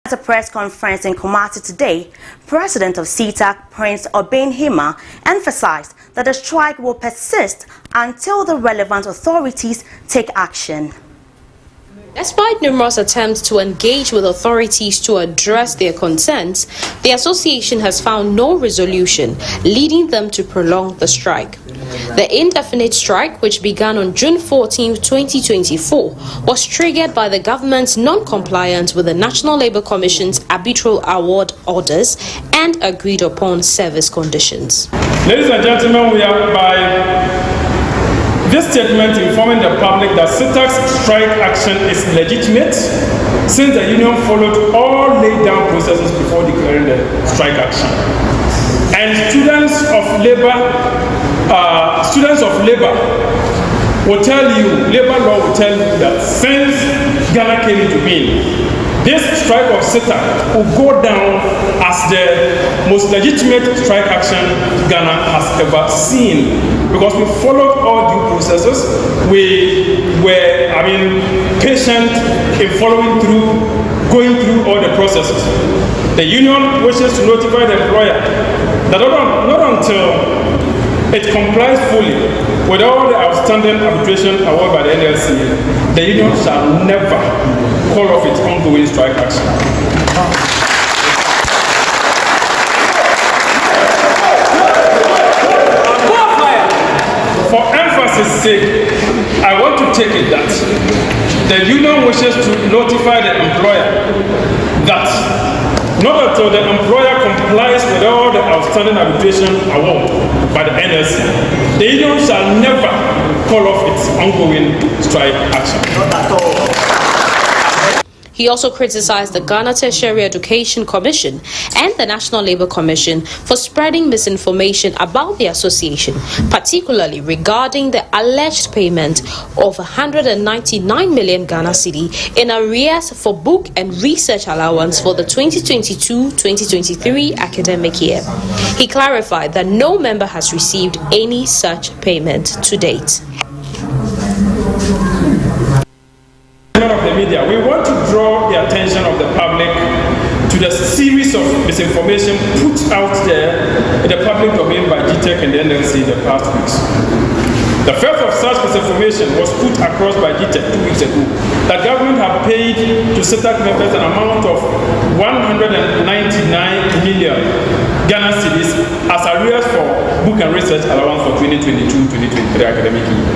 At a press conference in Kumasi today, President of CTAC, Prince Obeng Hima, emphasized that the strike will persist until the relevant authorities take action. Despite numerous attempts to engage with authorities to address their concerns, the association has found no resolution, leading them to prolong the strike. The indefinite strike, which began on June 14, 2024, was triggered by the government's non-compliance with the National Labour Commission's arbitral award orders and agreed upon service conditions. Ladies and gentlemen, we are by this statement informing the public that CTAC's strike action is legitimate since the union followed all laid down processes before declaring the strike action. And students of labor will tell you, labor law will tell you that since Ghana came into being, this strike of CTAC will go down as the most legitimate strike action Ghana has ever seen. Because we followed all due processes, we were, patient in following through, going through all the processes. The union wishes to notify the employer that not until it complies fully with all the outstanding arbitration award by the NLC, the union shall never call off its ongoing strike action. For emphasis' sake, I want to take it that the union wishes to notify the employer that not until the employer complies with all the outstanding arbitration award by the NLC, the union shall never call off its ongoing strike action. Not at all. He also criticized the Ghana Tertiary Education Commission and the National Labour Commission for spreading misinformation about the association, particularly regarding the alleged payment of 199 million Ghana cedi in arrears for book and research allowance for the 2022-2023 academic year. He clarified that no member has received any such payment to date. Of the media, we want to draw the attention of the public to the series of misinformation put out there in the public domain by GTEC and the NLC in the past weeks. The first of such misinformation was put across by GTEC 2 weeks ago that government had paid to CTAC members an amount of 199 million Ghana cedis as arrears for book and research allowance for 2022-2023 academic year.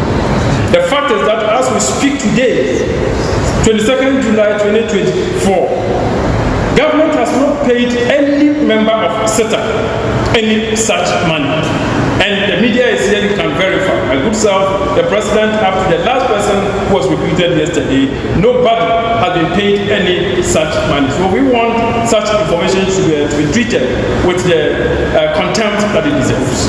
The fact is that as we speak today, 22nd July 2024, government has not paid any member of CTAC any such money. And the media is here, you can verify. My good self, the president, up to the last person who was recruited yesterday, nobody has been paid any such money. So we want such information to be treated with the contempt that it deserves.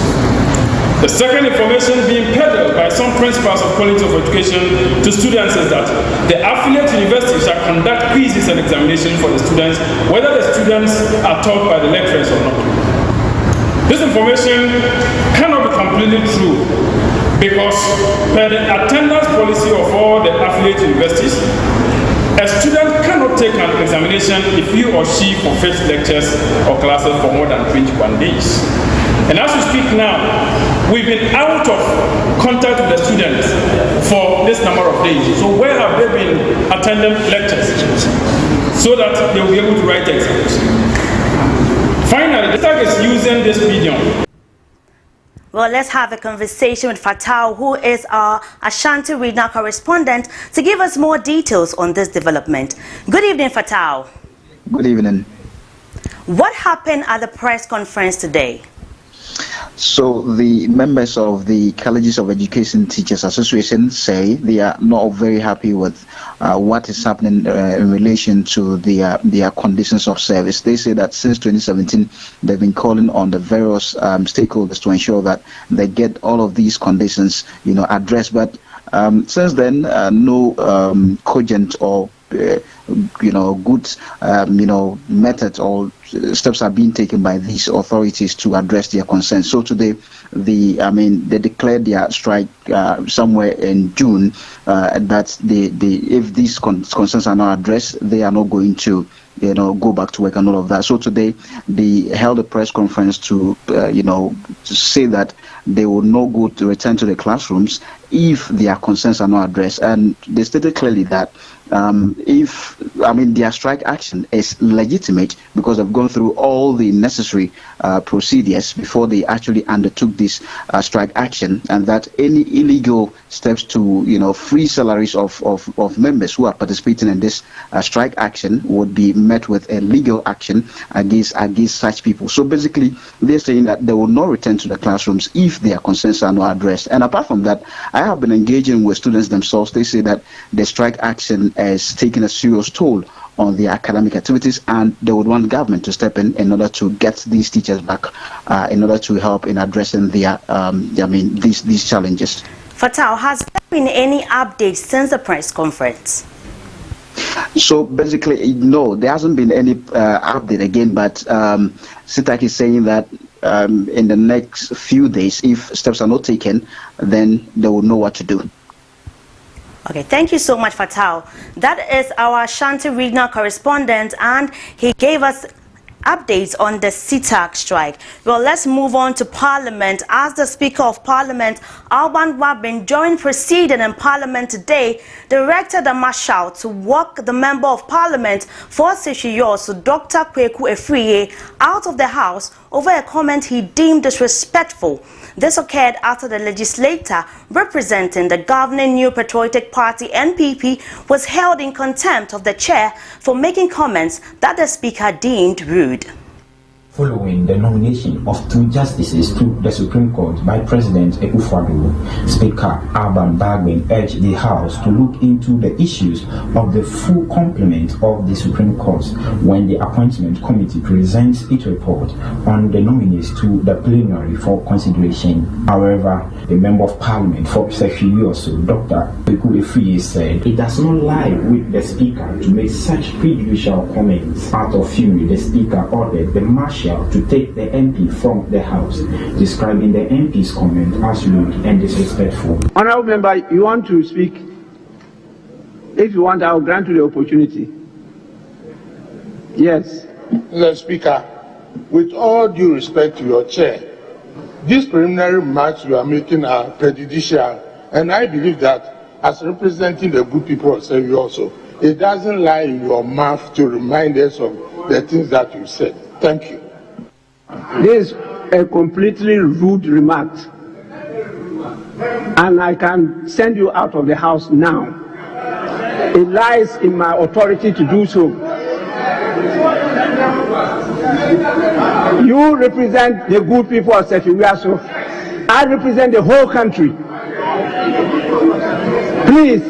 The second information being peddled by some principals of colleges of education to students is that the affiliate universities shall conduct quizzes and examinations for the students, whether the students are taught by the lecturers or not. This information cannot be completely true because per the attendance policy of all the affiliate universities, a student cannot take an examination if he or she forfeits lectures or classes for more than 21 days. And as we speak now, we've been out of contact with the students for this number of days. So where have they been attending lectures so that they will be able to write exams? Finally, the CTAC is using this medium. Well, let's have a conversation with Fatau, who is our Ashanti regional correspondent, to give us more details on this development. Good evening, Fatau. Good evening. What happened at the press conference today? So the members of the Colleges of Education Teachers Association say they are not very happy with what is happening in relation to their conditions of service. They say that since 2017, they've been calling on the various stakeholders to ensure that they get all of these conditions, addressed. But since then, no cogent or good methods or steps are being taken by these authorities to address their concerns. So today, they declared their strike somewhere in June. That if these concerns are not addressed, they are not going to go back to work and all of that. So today they held a press conference to to say that they will not go to return to the classrooms if their concerns are not addressed. And they stated clearly that their strike action is legitimate because they've gone through all the necessary procedures before they actually undertook this strike action, and that any illegal steps to free salaries of members who are participating in this strike action would be met with a legal action against such people. So basically they're saying that they will not return to the classrooms if their concerns are not addressed. And apart from that, I have been engaging with students themselves. They say that the strike action has taken a serious toll on their academic activities, and they would want government to step in order to get these teachers back, in order to help in addressing their these challenges. Fatal, has there been any updates since the press conference? So basically, no, there hasn't been any update again, but CITAC is saying that in the next few days, if steps are not taken, then they will know what to do. Okay, thank you so much, Fatal. That is our Ashanti regional correspondent, and he gave us updates on the CITAC strike. Well, let's move on to Parliament. As the Speaker of Parliament, Alban Wabin, during proceeding in Parliament today, directed the Marshal to walk the Member of Parliament for Seshiyoso, Dr. Kweku Efriye, out of the House over a comment he deemed disrespectful. This occurred after the legislator representing the governing New Patriotic Party (NPP) was held in contempt of the chair for making comments that the speaker deemed rude. Following the nomination of 2 justices to the Supreme Court by President Akufo-Addo, Speaker Alban Wabin urged the House to look into the issues of the full complement of the Supreme Court when the Appointment Committee presents its report on the nominees to the plenary for consideration. However, the Member of Parliament for Seshiyoso, Dr. Kweku Efriye, said it does not lie with the Speaker to make such prejudicial comments. Out of fury, the Speaker ordered the Marshal to take the MP from the House, describing the MP's comment as rude and disrespectful. Honourable Member, you want to speak? If you want, I will grant you the opportunity. Yes. Mr. Speaker, with all due respect to your chair, these preliminary remarks you are making are prejudicial, and I believe that as representing the good people of Sevi also, it doesn't lie in your mouth to remind us of the things that you said. Thank you. This is a completely rude remark, and I can send you out of the House now. It lies in my authority to do so. You represent the good people of Seshiyoso. I represent the whole country. Please,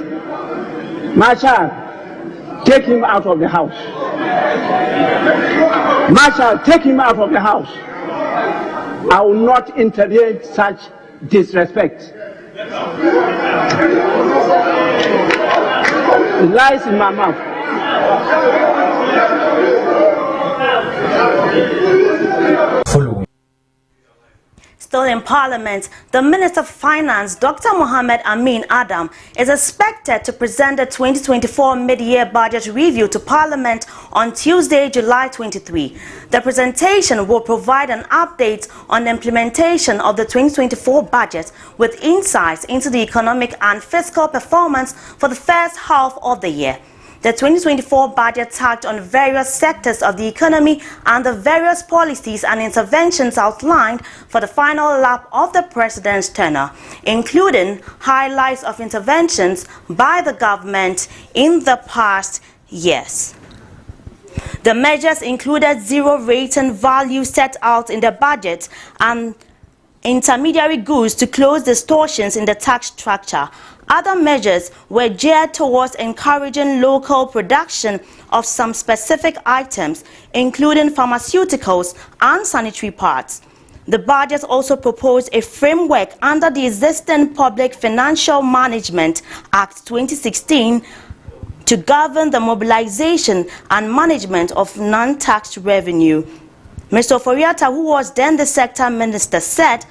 Marshal, take him out of the House. Marshal, take him out of the House. I will not tolerate such disrespect. It lies in my mouth. Following. Still in Parliament, the Minister of Finance, Dr. Mohammed Amin Adam, is expected to present the 2024 mid-year budget review to Parliament on Tuesday, July 23. The presentation will provide an update on the implementation of the 2024 budget with insights into the economic and fiscal performance for the first half of the year. The 2024 budget touched on various sectors of the economy and the various policies and interventions outlined for the final lap of the president's tenure, including highlights of interventions by the government in the past years. The measures included zero rating value set out in the budget and intermediary goods to close distortions in the tax structure. Other measures were geared towards encouraging local production of some specific items, including pharmaceuticals and sanitary parts. The budget also proposed a framework under the existing Public Financial Management Act 2016 to govern the mobilization and management of non-tax revenue. Mr. Ofori-Atta, who was then the sector minister, said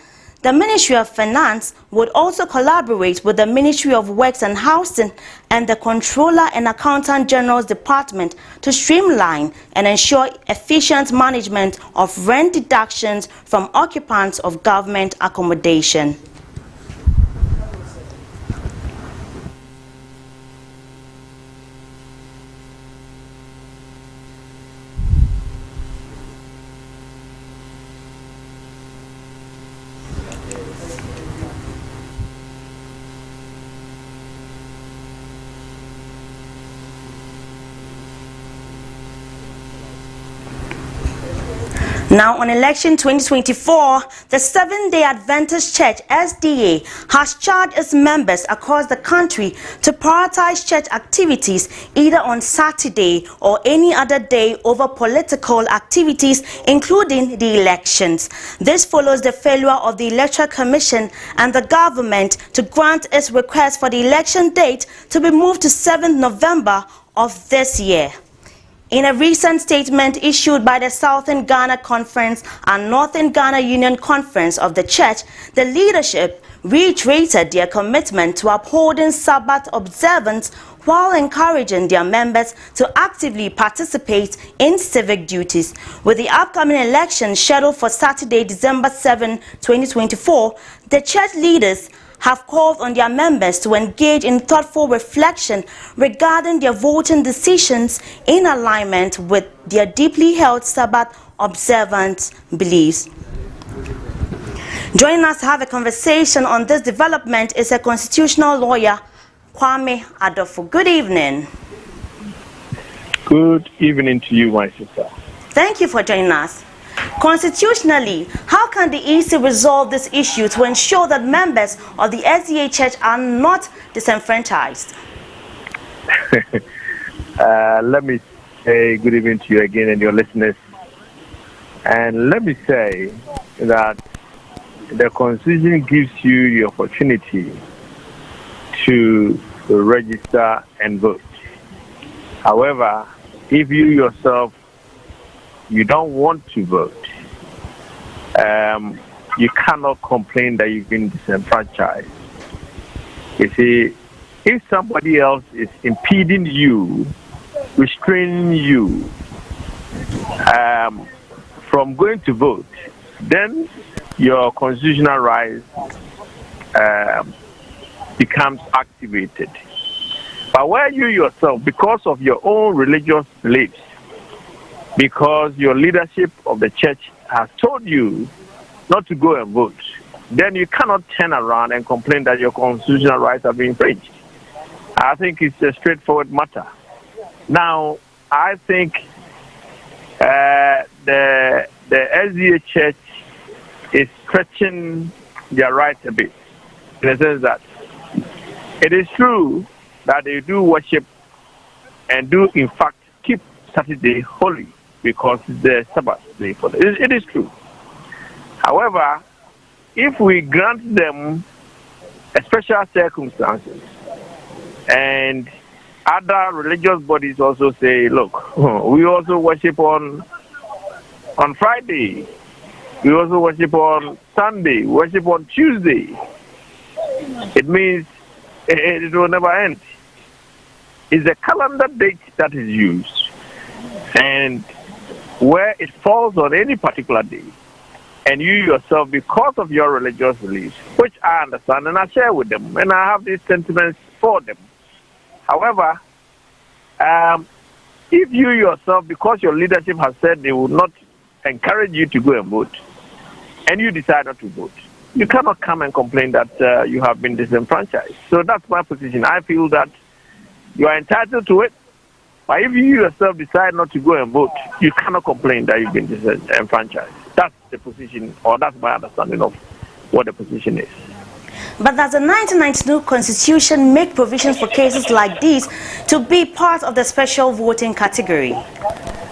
the Ministry of Finance would also collaborate with the Ministry of Works and Housing and the Controller and Accountant General's Department to streamline and ensure efficient management of rent deductions from occupants of government accommodation. Now, on election 2024, the Seventh-day Adventist Church, SDA, has charged its members across the country to prioritize church activities either on Saturday or any other day over political activities, including the elections. This follows the failure of the Electoral Commission and the government to grant its request for the election date to be moved to 7th November of this year. In a recent statement issued by the Southern Ghana Conference and Northern Ghana Union Conference of the Church, the leadership reiterated their commitment to upholding Sabbath observance while encouraging their members to actively participate in civic duties. With the upcoming election scheduled for Saturday, December 7, 2024, the church leaders have called on their members to engage in thoughtful reflection regarding their voting decisions in alignment with their deeply held Sabbath observance beliefs. Joining us to have a conversation on this development is a constitutional lawyer, Kwame Adofo. Good evening. Good evening to you, my sister. Thank you for joining us. Constitutionally, how can the EC resolve this issue to ensure that members of the SDA Church are not disenfranchised? Let me say good evening to you again and your listeners. And let me say that the Constitution gives you the opportunity to register and vote. However, if you yourself you don't want to vote, you cannot complain that you've been disenfranchised. You see, if somebody else is impeding you, restraining you from going to vote, then your constitutional right becomes activated. But where you yourself, because of your own religious beliefs, because your leadership of the church has told you not to go and vote, then you cannot turn around and complain that your constitutional rights have been infringed. I think it's a straightforward matter. Now, I think the SDA Church is stretching their rights a bit, in the sense that it is true that they do worship and do, in fact, keep Saturday holy, because it's the Sabbath day for them. It is true. However, if we grant them special circumstances, and other religious bodies also say, look, we also worship on Friday, we also worship on Sunday, we worship on Tuesday, it means it will never end. It's the calendar date that is used, and where it falls on any particular day, and you yourself, because of your religious beliefs, which I understand and I share with them, and I have these sentiments for them. However, if you yourself, because your leadership has said they will not encourage you to go and vote, and you decide not to vote, you cannot come and complain that you have been disenfranchised. So that's my position. I feel that you are entitled to it. But if you yourself decide not to go and vote, you cannot complain that you've been disenfranchised. That's the position, or that's my understanding of what the position is. But does the 1992 Constitution make provisions for cases like these to be part of the special voting category?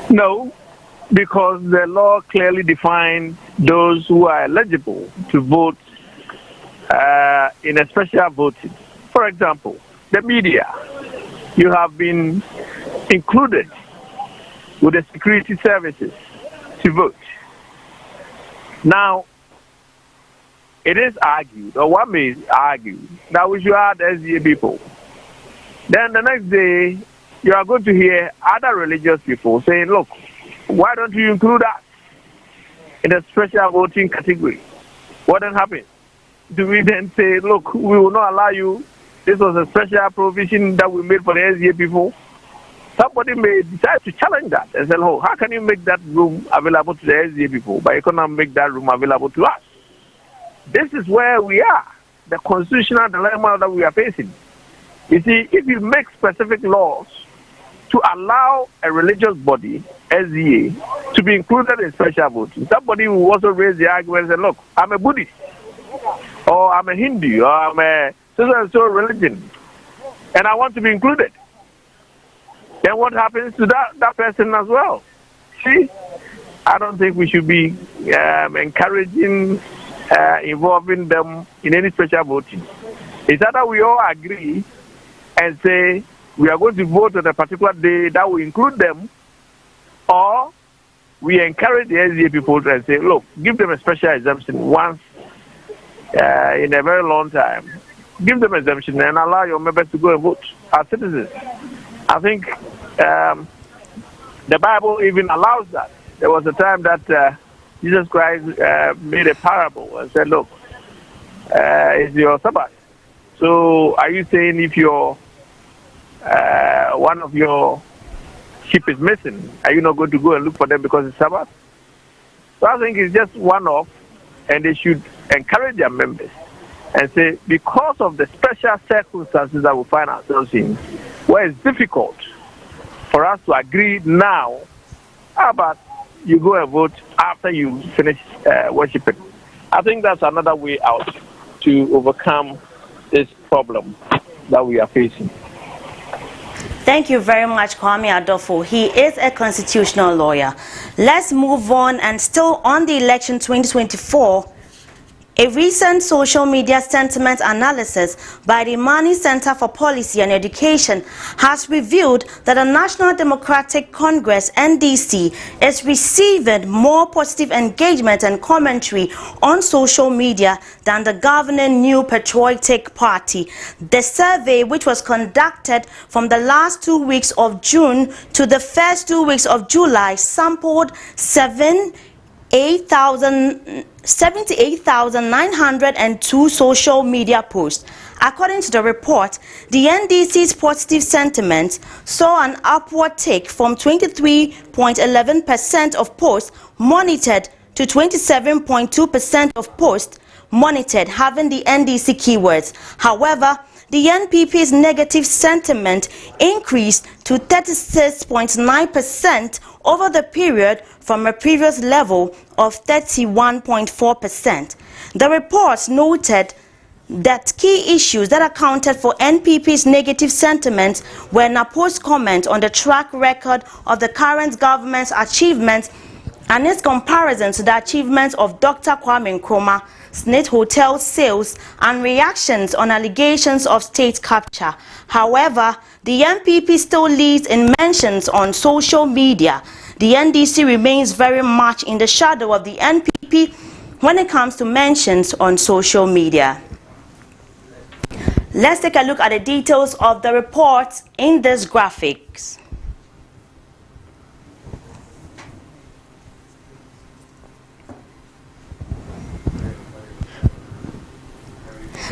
No, because the law clearly defines those who are eligible to vote in a special voting. For example, the media. You have been included with the security services to vote. Now, it is argued, or one may argue, that we should add SDA people. Then the next day, you are going to hear other religious people saying, look, why don't you include us in the special voting category? What then happens? Do we then say, look, we will not allow you? This was a special provision that we made for the SDA people. Somebody may decide to challenge that and say, oh, how can you make that room available to the SDA people, but you cannot make that room available to us? This is where we are, the constitutional dilemma that we are facing. You see, if you make specific laws to allow a religious body, SDA, to be included in special voting, somebody will also raise the argument and say, look, I'm a Buddhist, or I'm a Hindu, or I'm a so-and-so religion, and I want to be included. Then what happens to that person as well? See, I don't think we should be encouraging involving them in any special voting. It's either we all agree and say we are going to vote on a particular day that will include them, or we encourage the SDA people and say, look, give them a special exemption once in a very long time. Give them exemption and allow your members to go and vote as citizens. I think the Bible even allows that. There was a time that Jesus Christ made a parable and said, look, it's your Sabbath. So are you saying if your one of your sheep is missing, are you not going to go and look for them because it's Sabbath? So I think it's just one-off, and they should encourage their members and say, because of the special circumstances that we find ourselves in, where it's difficult for us to agree now, how about you go and vote after you finish worshiping? I think that's another way out to overcome this problem that we are facing. Thank you very much, Kwame Adolfo. He is a constitutional lawyer. Let's move on, and still on the election 2024. A recent social media sentiment analysis by the Mani Center for Policy and Education has revealed that the National Democratic Congress, NDC, is receiving more positive engagement and commentary on social media than the governing New Patriotic Party. The survey, which was conducted from the last 2 weeks of June to the first 2 weeks of July, sampled 78,902 social media posts. According to the report, the NDC's positive sentiment saw an upward tick from 23.11% of posts monitored to 27.2% of posts monitored having the NDC keywords. However, the NPP's negative sentiment increased to 36.9% over the period from a previous level of 31.4%. The report noted that key issues that accounted for NPP's negative sentiment were NAPO's comment on the track record of the current government's achievements and its comparison to the achievements of Dr. Kwame Nkrumah, Snit Hotel sales, and reactions on allegations of state capture. However, the NPP still leads in mentions on social media. The NDC remains very much in the shadow of the NPP when it comes to mentions on social media. Let's take a look at the details of the report in this graphics.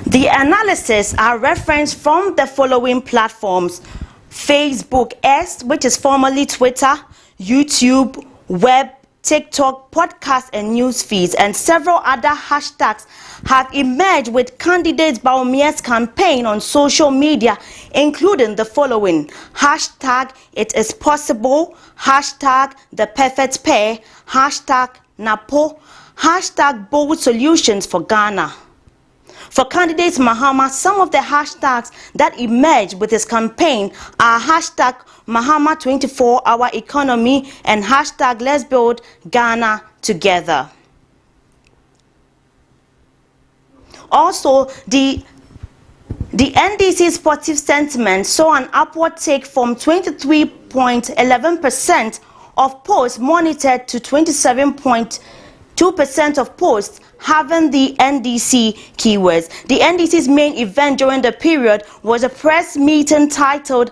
The analysis are referenced from the following platforms: Facebook X, which is formerly Twitter, YouTube, Web, TikTok, podcast and news feeds, and several other hashtags have emerged with candidate Bawumia's campaign on social media, including the following: hashtag it is possible, hashtag the perfect pair, hashtag Napo, hashtag bold solutions for Ghana. For candidate Mahama, some of the hashtags that emerged with his campaign are hashtag Mahama 24-hour economy and hashtag let's build Ghana together. Also, the NDC's positive sentiment saw an upward tick from 23.11% of posts monitored to 27.2% 2% of posts having the NDC keywords. The NDC's main event during the period was a press meeting titled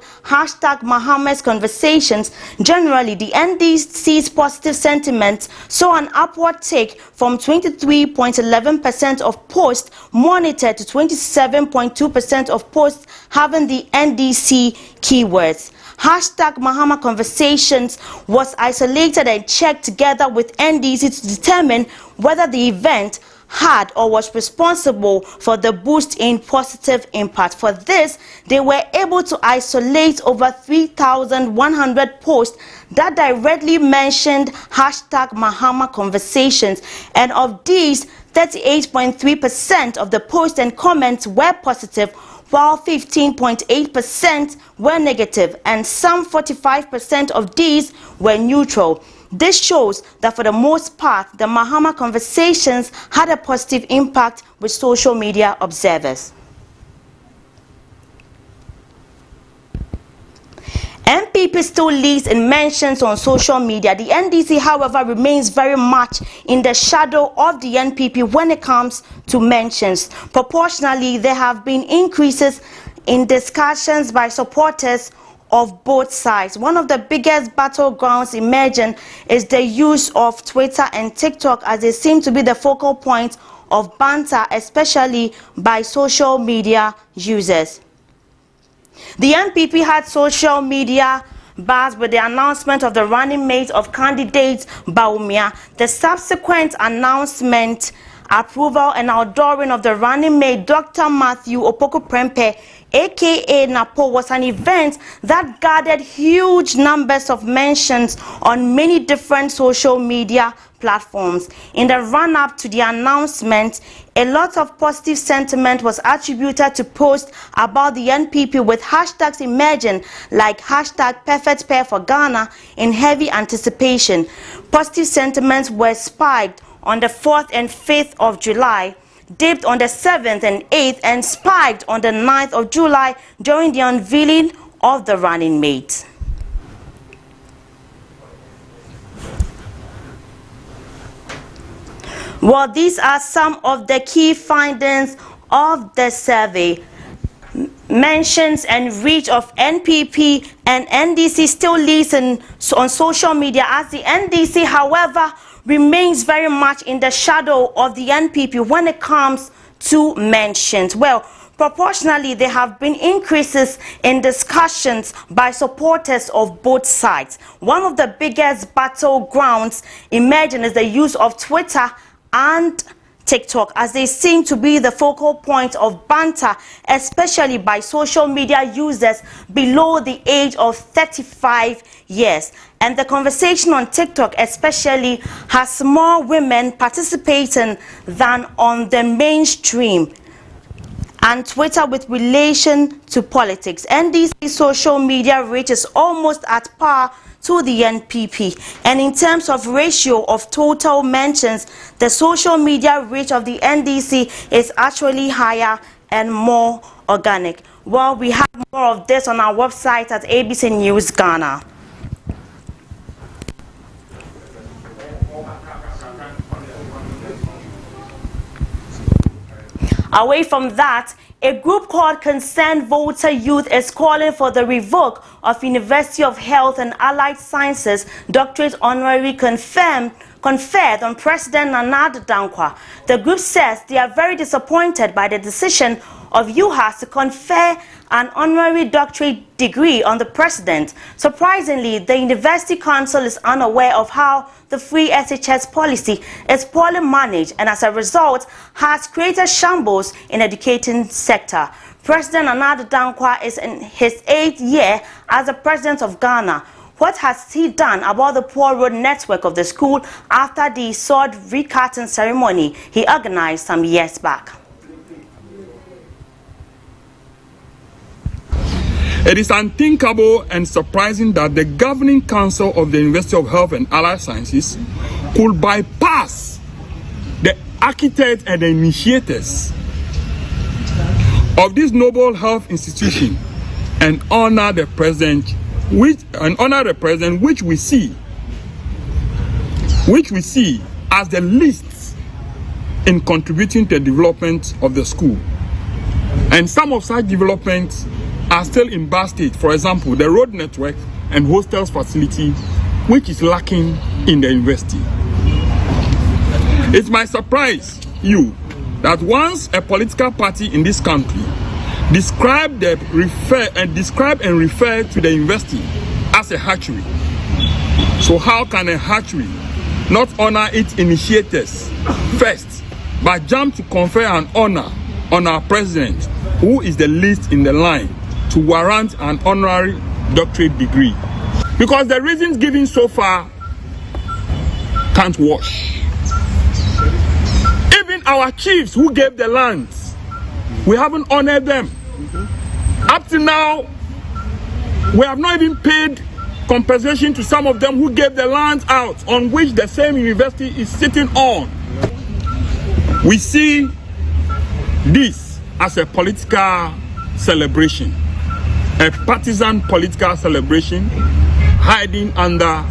#Mohammed's Conversations. Generally, the NDC's positive sentiment saw an upward tick from 23.11% of posts monitored to 27.2% of posts having the NDC keywords. #Mohammed Conversations was isolated and checked together with NDC to determine whether the event had or was responsible for the boost in positive impact. For this, they were able to isolate over 3,100 posts that directly mentioned #Mohammed Conversations, and of these, 38.3% of the posts and comments were positive, while 15.8% were negative, and some 45% of these were neutral. This shows that for the most part, the Mohammed Conversations had a positive impact with social media observers. NPP still leads in mentions on social media. The NDC, however, remains very much in the shadow of the NPP when it comes to mentions. Proportionally, there have been increases in discussions by supporters of both sides. One of the biggest battlegrounds emerging is the use of Twitter and TikTok, as they seem to be the focal point of banter, especially by social media users. The NPP had social media buzz with the announcement of the running mate of candidate Bawumia. The subsequent announcement, approval and outdooring of the running mate Dr. Matthew Opoku Prempeh, aka Napo, was an event that gathered huge numbers of mentions on many different social media platforms. In the run-up to the announcement, a lot of positive sentiment was attributed to posts about the NPP, with hashtags emerging like #Perfect Pair for Ghana in heavy anticipation. Positive sentiments were spiked on the 4th and 5th of July, dipped on the 7th and 8th, and spiked on the 9th of July during the unveiling of the running mate. Well, these are some of the key findings of the survey. Mentions and reach of NPP and NDC still leads on social media, as the NDC, however, remains very much in the shadow of the NPP when it comes to mentions. Well, proportionally, there have been increases in discussions by supporters of both sides. One of the biggest battlegrounds emerging is the use of Twitter and TikTok, as they seem to be the focal point of banter, especially by social media users below the age of 35 years. And the conversation on TikTok especially has more women participating than on the mainstream. And Twitter with relation to politics. NDC social media reach is almost at par to the NPP, and in terms of ratio of total mentions, the social media reach of the NDC is actually higher and more organic. Well, we have more of this on our website at ABC News Ghana. Away from that, a group called Concerned Voter Youth is calling for the revoke of University of Health and Allied Sciences doctorate honorary conferred on President Nana Addo Dankwa. The group says they are very disappointed by the decision of UHAS to confer an honorary doctorate degree on the president. Surprisingly, the University Council is unaware of how the free SHS policy is poorly managed, and as a result has created shambles in the educating sector. President Nana Addo Dankwa is in his 8th year as the president of Ghana. What has he done about the poor road network of the school after the sword recutting ceremony he organized some years back? It is unthinkable and surprising that the governing council of the University of Health and Allied Sciences could bypass the architects and the initiators of this noble health institution and honor the president, which we see as the least in contributing to the development of the school. And some of such developments are still in bad state. For example, the road network and hostels facility, which is lacking in the university. It might surprise you that once a political party in this country describe and refer to the university as a hatchery, so how can a hatchery not honor its initiators first, but jump to confer an honor on our president, who is the least in the line to warrant an honorary doctorate degree? Because the reasons given so far can't wash. Even our chiefs who gave the lands, we haven't honored them. Up to now, we have not even paid compensation to some of them who gave the lands out on which the same university is sitting on. We see this as a political celebration, a partisan political celebration hiding under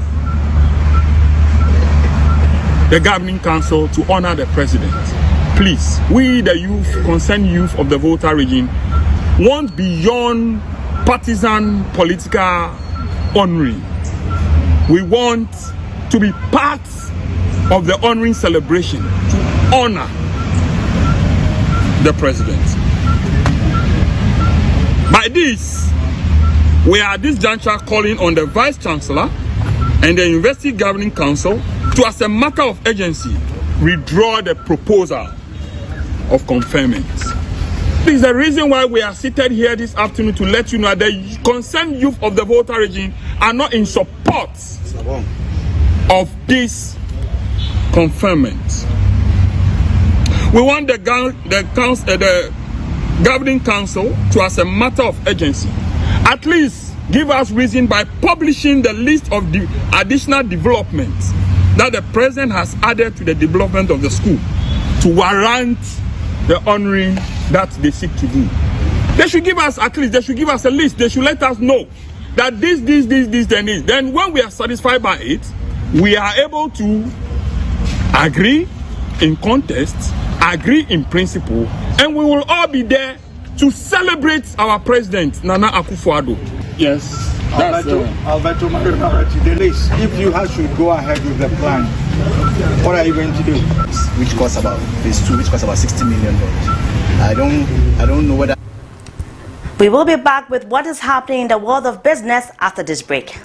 the governing council to honor the president. Please, we the youth, concerned youth of the Volta region, want beyond partisan political honoring. We want to be part of the honoring celebration to honor the president. By this, we are at this juncture calling on the Vice Chancellor and the University Governing Council to, as a matter of urgency, withdraw the proposal of conferment. This is the reason why we are seated here this afternoon, to let you know that the concerned youth of the Volta region are not in support of this conferment. We want the governing council to, as a matter of urgency, at least give us reason by publishing the list of the additional developments that the president has added to the development of the school to warrant the honoring that they seek to do. They should give us, at least, they should give us a list. They should let us know that this, and this. Then when we are satisfied by it, we are able to agree in contest, agree in principle, and we will all be there to celebrate our president, Nana Akufo-Addo. Yes. Alberto, the list. If you should go ahead with the plan, what are you going to do? Which costs about phase 2, which costs about $60 million. I don't know whether. We will be back with what is happening in the world of business after this break.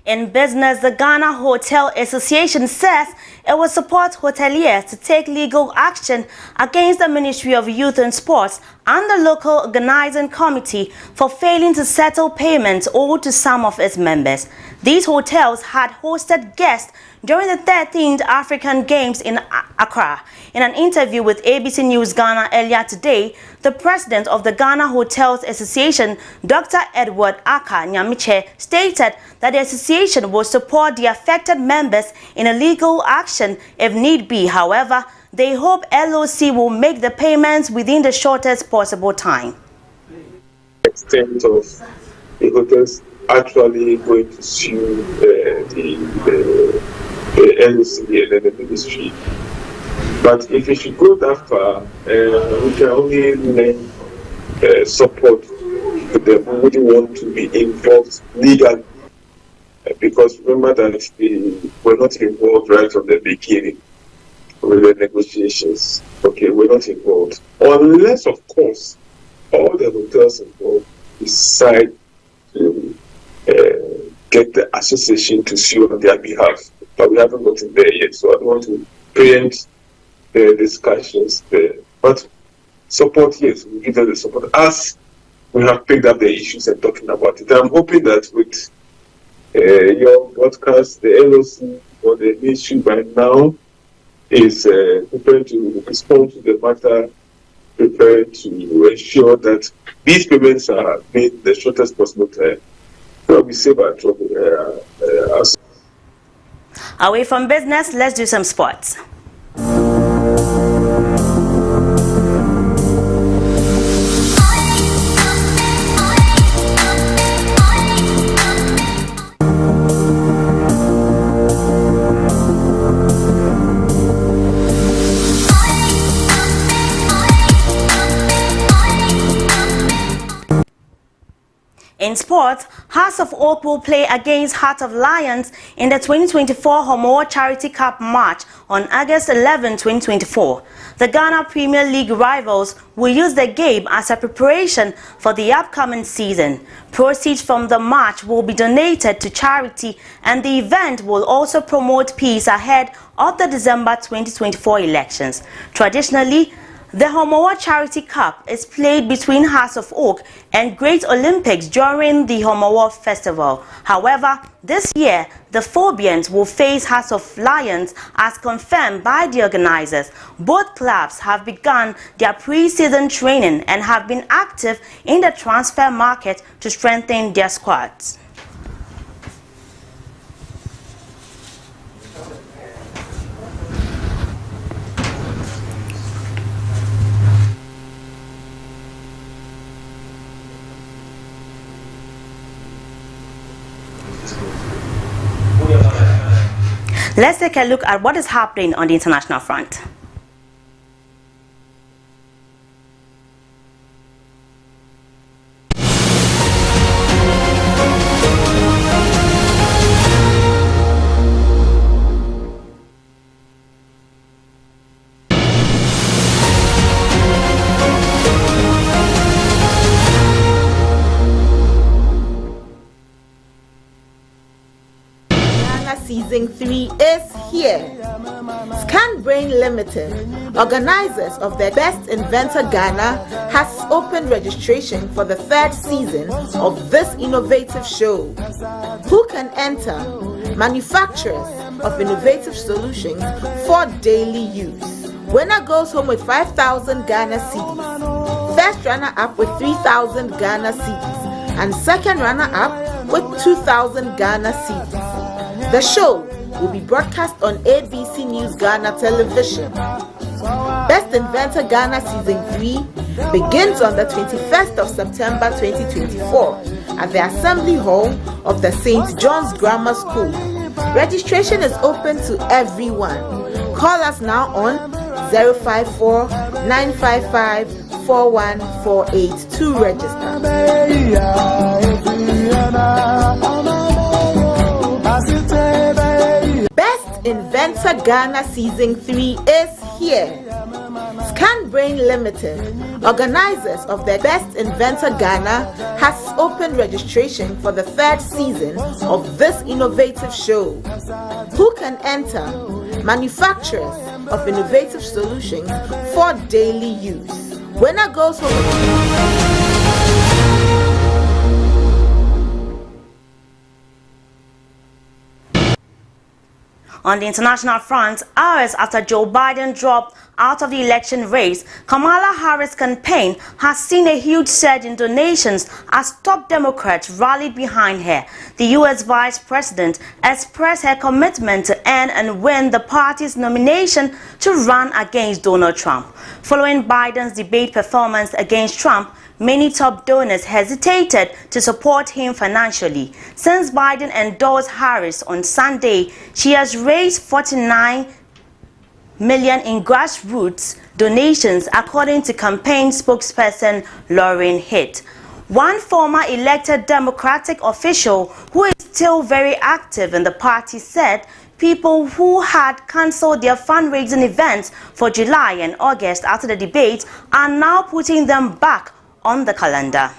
In business, the Ghana Hotel Association says it will support hoteliers to take legal action against the Ministry of Youth and Sports and the local organizing committee for failing to settle payments owed to some of its members. These hotels had hosted guests during the 13th African Games in Accra. In an interview with ABC News Ghana earlier today, the president of the Ghana Hotels Association, Dr. Edward Aka Nyamiche, stated that the association will support the affected members in a legal action if need be. However, they hope LOC will make the payments within the shortest possible time. Extent of the hotels actually going to sue the LOC and then the ministry. But if you should go that far, we can only lend support to them who wouldn't want to be involved legally. Because remember that they were not involved right from the beginning with the negotiations. Okay, we're not involved. Unless, of course, all the hotels involved decide to get the association to sue on their behalf. But we haven't gotten there yet, so I don't want to preempt the discussions there. But support, yes, we give them the support as we have picked up the issues and talking about it. I'm hoping that with your broadcast, the LOC or the issue by now is prepared to respond to the matter, prepared to ensure that these payments are made the shortest possible time. So we save our trouble. Away from business, let's do some sports. In sports, Hearts of Oak will play against Heart of Lions in the 2024 Homoa Charity Cup match on August 11, 2024. The Ghana Premier League rivals will use the game as a preparation for the upcoming season. Proceeds from the match will be donated to charity, and the event will also promote peace ahead of the December 2024 elections. Traditionally, the Homoa Charity Cup is played between Hearts of Oak and Great Olympics during the Homoa Festival. However, this year, the Phobians will face Hearts of Lions as confirmed by the organizers. Both clubs have begun their pre-season training and have been active in the transfer market to strengthen their squads. Let's take a look at what is happening on the international front. Season 3 is here. ScanBrain Limited, organizers of the Best Inventor Ghana, has opened registration for the third season of this innovative show. Who can enter? Manufacturers of innovative solutions for daily use. Winner goes home with 5,000 Ghana cedis. First runner-up with 3,000 Ghana cedis. And second runner-up with 2,000 Ghana cedis. The show will be broadcast on ABC News Ghana Television. Best Inventor Ghana Season 3 begins on the 21st of September 2024 at the Assembly Hall of the St. John's Grammar School. Registration is open to everyone. Call us now on 054 955 4148 to register. Best Inventor Ghana Season 3 is here. ScanBrain Limited, organizers of the Best Inventor Ghana, has opened registration for the third season of this innovative show. Who can enter? Manufacturers of innovative solutions for daily use. Winner goes home. On the international front, hours after Joe Biden dropped out of the election race, Kamala Harris' campaign has seen a huge surge in donations as top Democrats rallied behind her. The U.S. Vice President expressed her commitment to earn and win the party's nomination to run against Donald Trump. Following Biden's debate performance against Trump, many top donors hesitated to support him financially. Since Biden endorsed Harris on Sunday, she has raised $49 million in grassroots donations, according to campaign spokesperson Lauren Hitt. One former elected Democratic official who is still very active in the party said people who had cancelled their fundraising events for July and August after the debate are now putting them back on the calendar.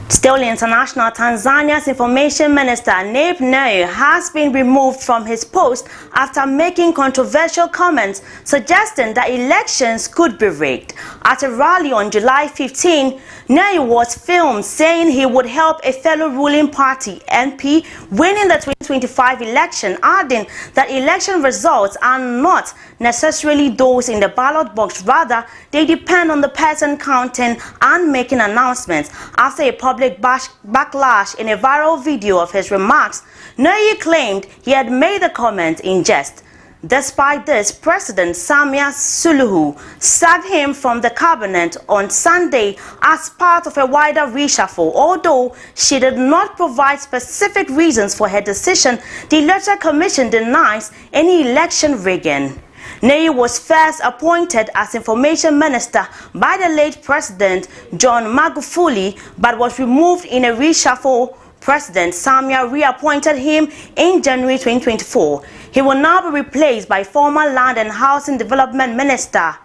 Still international, Tanzania's information minister Nape Nnauye has been removed from his post after making controversial comments suggesting that elections could be rigged. At a rally on July 15, Nnauye was filmed saying he would help a fellow ruling party MP winning the 2025 election, adding that election results are not necessarily those in the ballot box, rather they depend on the person counting and making announcements. After a public backlash in a viral video of his remarks, Nnauye claimed he had made the comment in jest. Despite this, President Samia Suluhu sacked him from the cabinet on Sunday as part of a wider reshuffle. Although she did not provide specific reasons for her decision, the Electoral Commission denies any election rigging. Nnauye was first appointed as information minister by the late President John Magufuli, but was removed in a reshuffle. President Samia reappointed him in January 2024. He will now be replaced by former Land and Housing Development Minister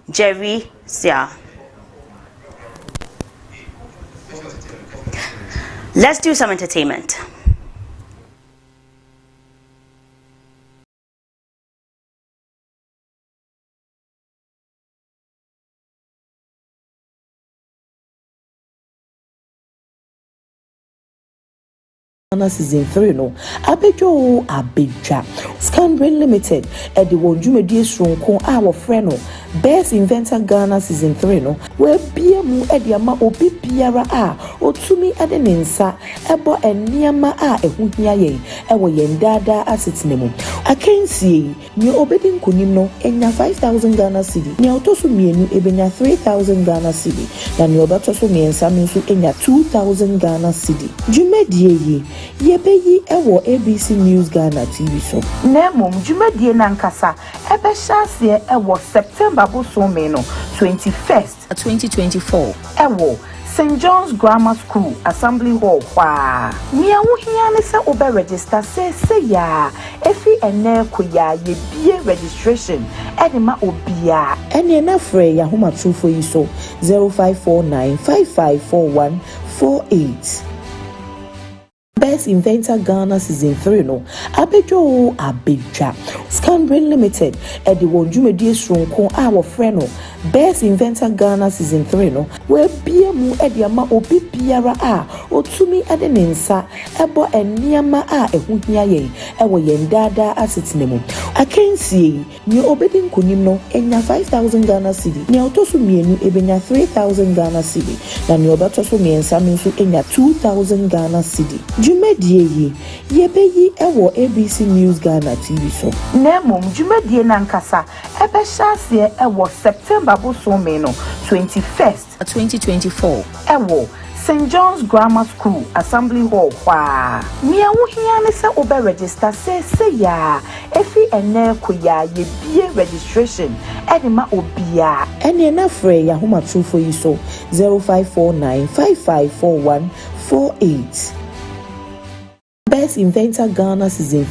Jerry Sia. Let's do some entertainment. Season 3 no abejo abedwa Scanbrain Limited e de won dwumadie sonko a wo frɛ no Best Inventor Ghana Season 3 no we bia mu e de ama obi biara a otumi e de nensa ebo eniama a ehuhia ye e wo yen dada asetene mu akensie ni obedi nkonim no enya 5000 Ghana cedi ni otoso mienu ebenya 3000 Ghana cedi na ni obatoso miensa nso enya 2000 Ghana cedi dwumadie yi yebeyi ewo ABC News Ghana TV so nemom dwumadie nankasa ebe hyase ewo September bosome no 21st 2024 ewo St. John's Grammar School Assembly Hall kwa nia wo hia ne se obe register se ya efi ene koya ye bie registration enema obia ene na frɛ ya homa trufo yi so 0549554148. Best Inventor Ghana Season 3 no abejo abedwa Scanbrain Limited e de won dwumadie sonko a wo frɛ no Best Inventor Ghana Season 3 no we bia mu e de ama obi biara a otumi e de nensa ebo eniama a ehuhia ye e wo yen dada asetene mu akensie ni obedi nkonim no enya 5000 Ghana cedi ni otoso mienu ebenya 3000 Ghana cedi na ni obatoso miensa nso enya 2000 Ghana cedi dwumadie yi yebeyi ewo ABC News Ghana TV so nemom dwumadie nankasa ebe hyase ewo September bosome no 21st 2024 ewo St. John's Grammar School Assembly Hall kwa nia wo hia ne se obe register se ya efi ene koya ye bie registration enema obia ene na frɛ ya homa trufo yi so 0549554148. Best Inventor Ghana Season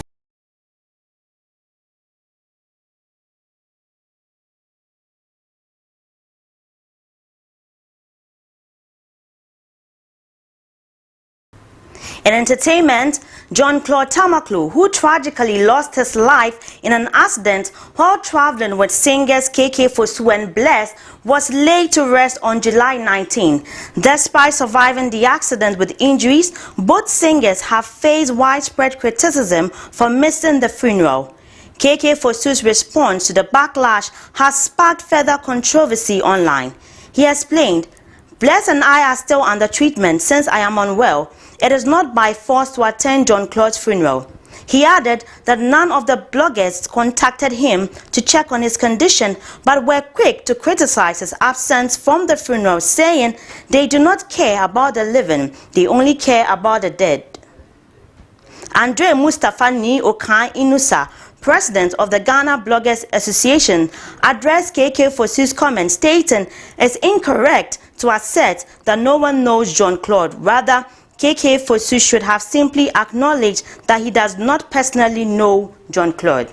In entertainment, John Claude Tamaklo, who tragically lost his life in an accident while traveling with singers KK Fosu and Bless, was laid to rest on July 19. Despite surviving the accident with injuries, both singers have faced widespread criticism for missing the funeral. KK Fosu's response to the backlash has sparked further controversy online. He explained, "Bless and I are still under treatment since I am unwell. It is not by force to attend John Claude's funeral." He added that none of the bloggers contacted him to check on his condition, but were quick to criticize his absence from the funeral, saying they do not care about the living, they only care about the dead. Andre Mustafa Ni Okan Inusa, president of the Ghana Bloggers Association, addressed KK Fosu's comment, stating it's incorrect to assert that no one knows John Claude. Rather, KK Fosu should have simply acknowledged that he does not personally know John Claude.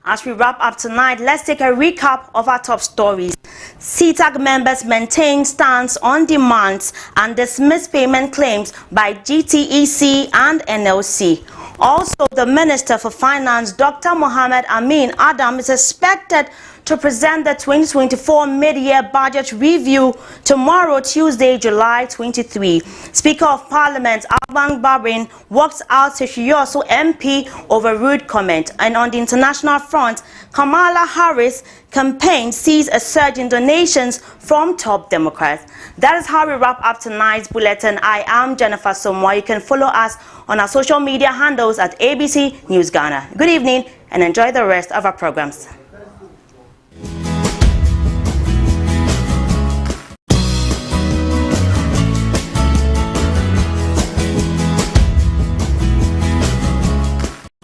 As we wrap up tonight, let's take a recap of our top stories. CTAG members maintain stance on demands and dismiss payment claims by GTEC and NLC. Also, the Minister for Finance, Dr. Mohamed Amin Adam, is expected to present the 2024 mid-year budget review tomorrow, Tuesday, July 23. Speaker of Parliament Alban Bagbin walked out to Hyoso MP over rude comment. And on the international front, Kamala Harris' campaign sees a surge in donations from top Democrats. That is how we wrap up tonight's bulletin. I am Jennifer Somwa. You can follow us on our social media handles at ABC News Ghana. Good evening and enjoy the rest of our programs.